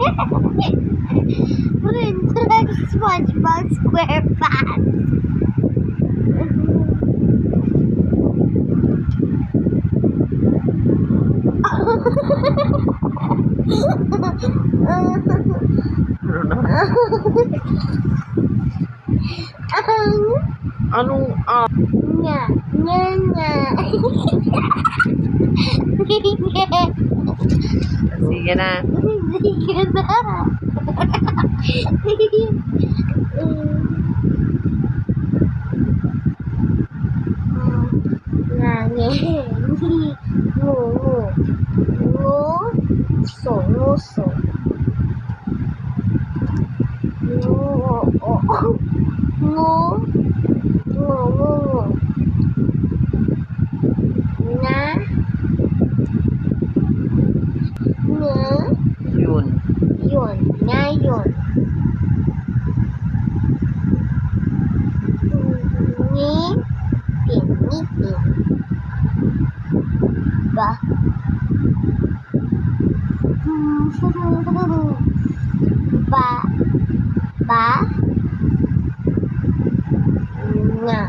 It's like SpongeBob SquarePants. Anong Nya, nya, nya. Sige na. Sige na. Nga, nge, ngi, ngu, ngu. Nguso, nguso. Ngu, o, ngu, ngu, ngu. Nga, nga, Yun. yun, nga yun. Ngi, pin, ngipin. Ba. Ba, ba, nga,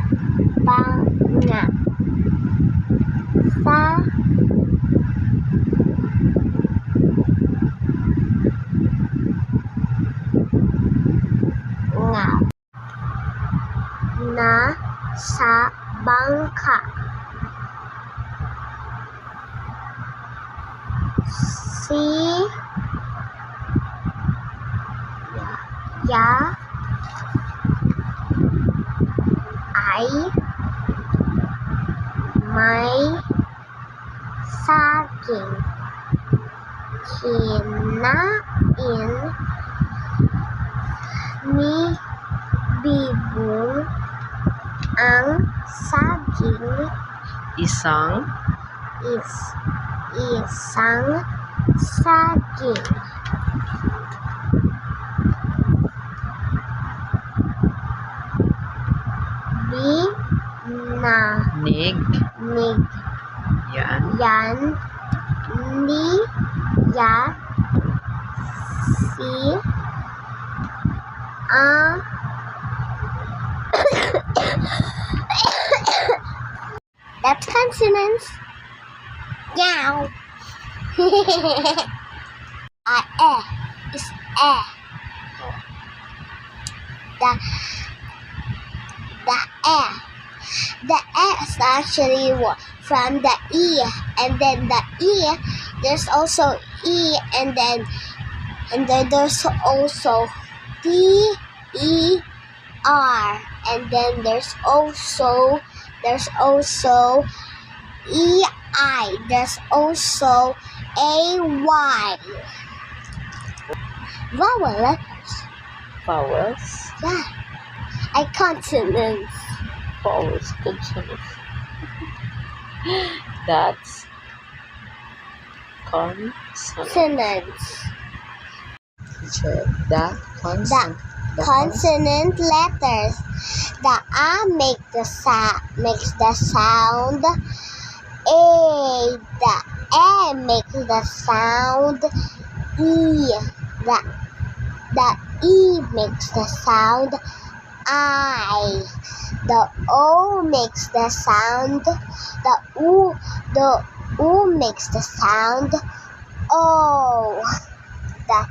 ba, nga. Sa, nga. Na, sa, bangka. Si, ya, ay, may, saging. Kinain ni Bibong ang saging Isang isang saging. nig. Nig Yan. yan ni ya si a that's consonants. Meow. Is the is actually from the e, and then the e there's also e, and then there's also d e r, and then there's also e I, there's also a y. Vowel. Vowels. Yeah. I consonants. Vowels. Consonants. That's consonant. Consonants. The consonant. The consonant letters. The a makes the sound a. The e makes the sound e. The e makes the sound I. The o makes the sound. The u makes the sound o. The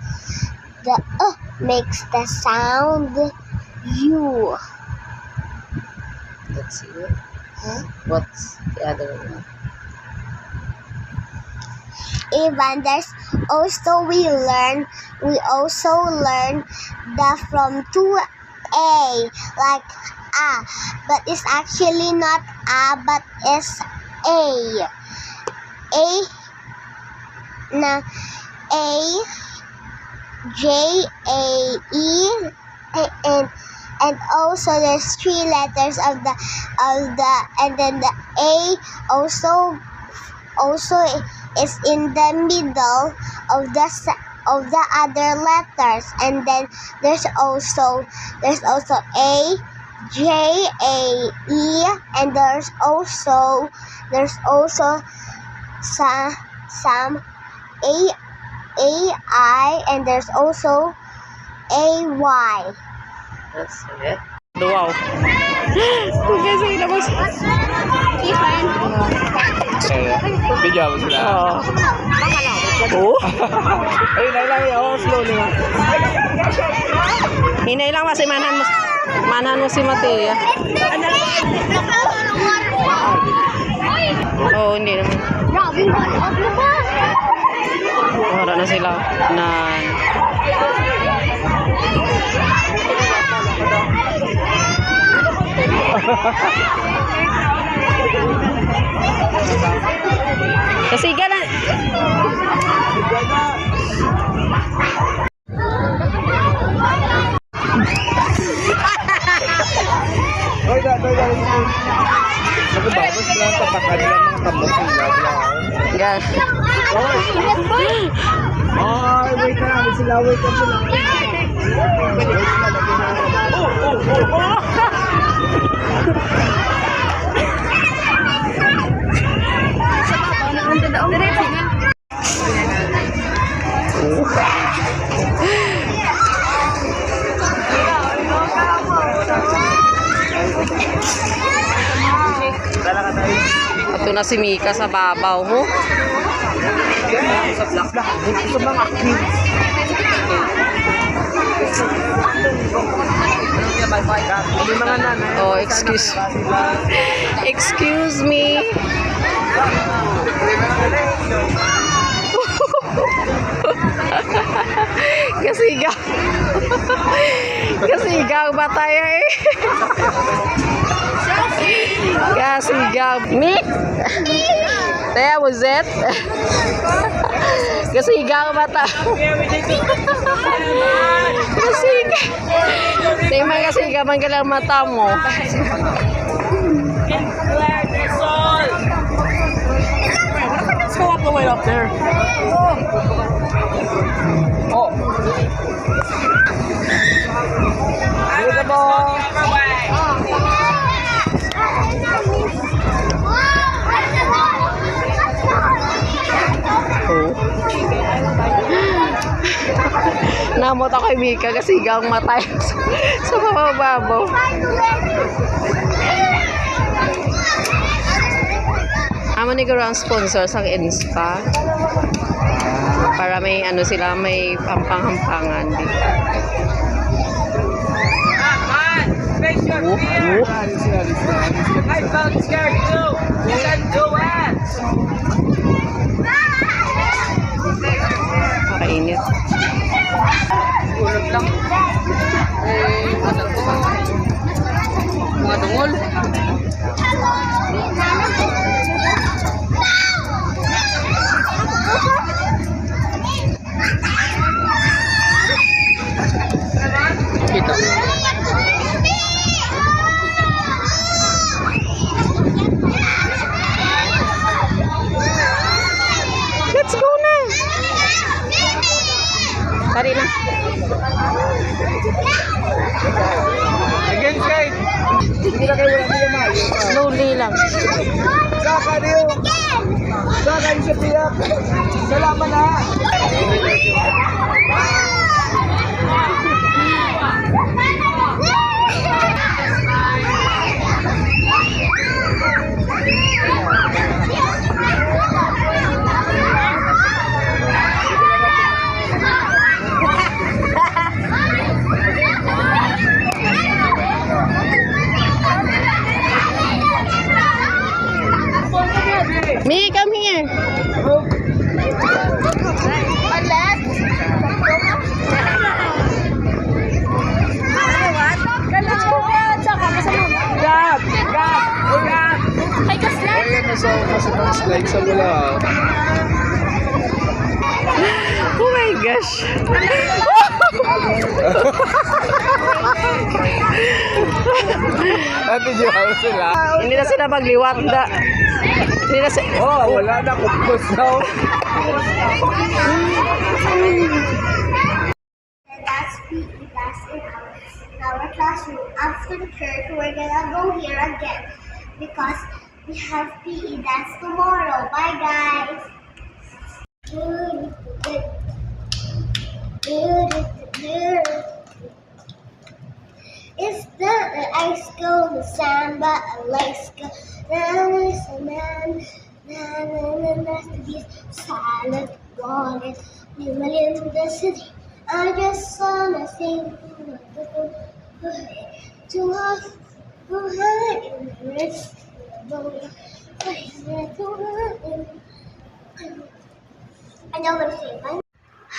makes the sound u. Let's see. Huh? What's the other one? Even there's also we also learn the from 2a, like a, but it's actually not a, but it's a. A, J, A, E, and also there's 3 letters of the and then the A also is in the middle of the other letters, and then there's also A, J, A, E, and there's also some A, I, and there's also a Y. That's it. Wow. Okay, sige na boss. Bigyan mo sila. Oo. Ayun lang yun. Slowly nga. Hinay lang kasi manan mo si Matea. Oo, hindi naman. Wala na sila. Kasi galan. Nagababas lang tapakan nila mga tamok nila. Gan. Ay, wait na namin sila. Wait na sila. Ito na si Mika sa babaw mo. Sa mga kids. Mga nanay. Oh, excuse me. Kasigaw. Kasigaw ba tayo eh? Kasigaw. Meet? Taya, was it? Kasigaw ba tayo? Kasigaw. Tayo mga kasigaw, man ka lang mata mo. Let's go up the way up there. Oh. Beautiful. Namot ako kay Mika kasi gang matay sa mababaw. Amo ni ang sponsor sa Inspa. Para may ano sila, may pampang-hampangan dito. Makainit. Ulog lang. Ano ko? Mga dungol. Kita. Let's go na. Tari na. Again, Kate. Hindi na kayo wala mayo. Slowly lang. Saka niyo. Saka niyo sa tiyak. Salamat na. Me, come here. Slide sa mula. Oh my gosh. Ate Joel sila. Hindi na sila magliwat da. Hindi na sila. Oh, wala na kupos na. That's PE class in our classroom. After the church, we're gonna go here again because we have PE dance tomorrow. Bye, guys. Let's go to samba, let's go. Now is a man, to be silent, wanted. You in the city. I just wanna sing to us who had in the rest. I know what to say.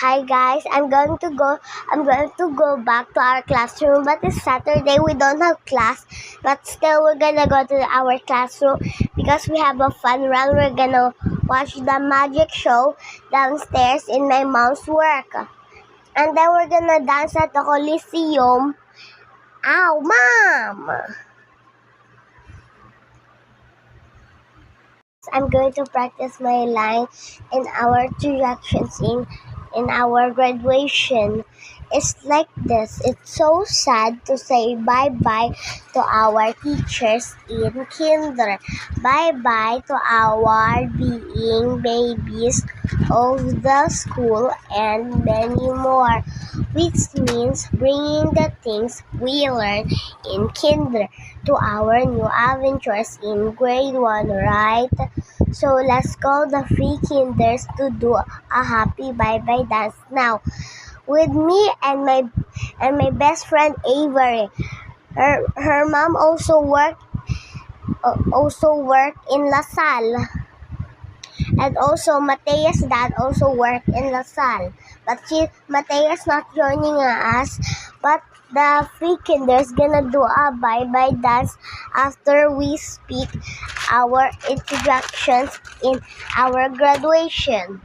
Hi guys, I'm going to go back to our classroom, but it's Saturday, we don't have class, but still we're gonna go to our classroom because we have a fun run. We're gonna watch the magic show downstairs in my mom's work. And then we're gonna dance at the Coliseum. Ow, Mom! I'm going to practice my line in our directions in our graduation. It's like this. It's so sad to say bye-bye to our teachers in kinder. Bye-bye to our being babies of the school and many more, which means bringing the things we learned in kinder to our new adventures in grade 1, right? So let's go the three kinders to do a happy bye-bye dance now. With me and my best friend Avery. Her mom also worked in LaSalle. And also Matea's dad also worked in LaSalle. But Matea's not joining us. But the three kinders gonna do a bye-bye dance after we speak our introductions in our graduation.